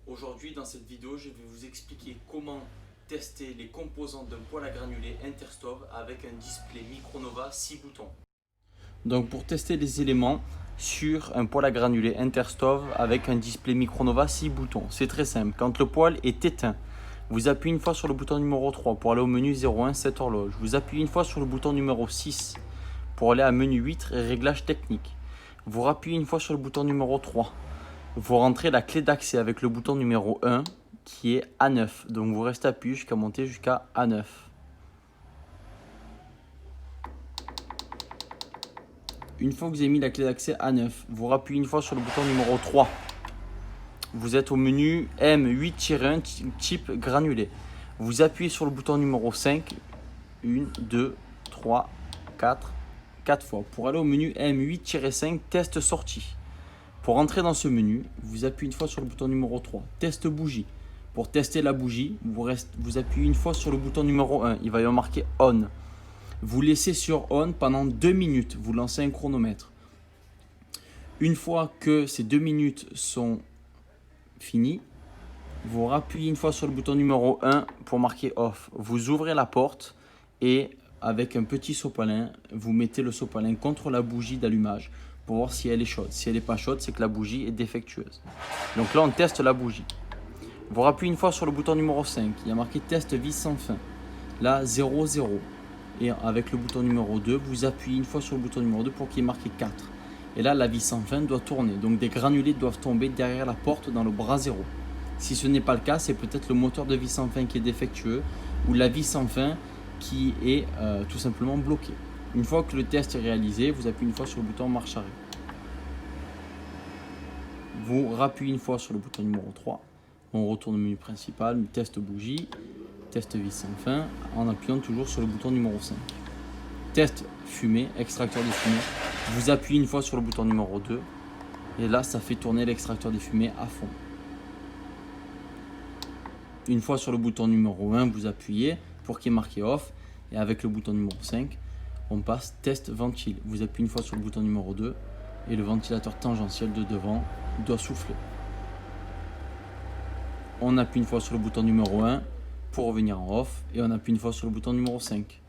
Aujourd'hui, dans cette vidéo, je vais vous expliquer comment tester les composants d'un poêle à granulés Interstove avec un display Micronova 6 boutons. Donc pour tester les éléments sur un poêle à granulés Interstove avec un display Micronova 6 boutons, c'est très simple. Quand le poêle est éteint, vous appuyez une fois sur le bouton numéro 3 pour aller au menu 01 7 horloge. Vous appuyez une fois sur le bouton numéro 6 pour aller à menu 8 réglages techniques. Vous rappuyez une fois sur le bouton numéro 3. Vous rentrez la clé d'accès avec le bouton numéro 1 qui est A9. Donc vous restez appuyé jusqu'à monter jusqu'à A9. Une fois que vous avez mis la clé d'accès A9, vous rappuyez une fois sur le bouton numéro 3. Vous êtes au menu M8-1 type granulé. Vous appuyez sur le bouton numéro 5. 1, 2, 3, 4 fois. Pour aller au menu M8-5 test sortie. Pour entrer dans ce menu, vous appuyez une fois sur le bouton numéro 3, test bougie. Pour tester la bougie, vous appuyez une fois sur le bouton numéro 1, il va y avoir marqué on. Vous laissez sur on pendant 2 minutes, vous lancez un chronomètre. Une fois que ces 2 minutes sont finies, vous rappuyez une fois sur le bouton numéro 1 pour marquer off. Vous ouvrez la porte et avec un petit sopalin, vous mettez le sopalin contre la bougie d'allumage pour voir si elle est chaude. Si elle n'est pas chaude, c'est que la bougie est défectueuse. Donc là, on teste la bougie. Vous rappuyez une fois sur le bouton numéro 5. Il y a marqué test vis sans fin. Là, 0, 0. Et avec le bouton numéro 2, vous appuyez une fois sur le bouton numéro 2 pour qu'il y ait marqué 4. Et là, la vis sans fin doit tourner. Donc des granulés doivent tomber derrière la porte dans le bras 0. Si ce n'est pas le cas, c'est peut-être le moteur de vis sans fin qui est défectueux ou la vis sans fin qui est tout simplement bloquée. Une fois que le test est réalisé, vous appuyez une fois sur le bouton marche arrêt. Vous rappuyez une fois sur le bouton numéro 3. On retourne au menu principal, test bougie, test vis sans fin, en appuyant toujours sur le bouton numéro 5. Test fumée, extracteur de fumée. Vous appuyez une fois sur le bouton numéro 2. Et là, ça fait tourner l'extracteur de fumée à fond. Une fois sur le bouton numéro 1, vous appuyez pour qu'il y ait marqué off. Et avec le bouton numéro 5, on passe test ventile. Vous appuyez une fois sur le bouton numéro 2 et le ventilateur tangentiel de devant doit souffler. On appuie une fois sur le bouton numéro 1 pour revenir en off et on appuie une fois sur le bouton numéro 5.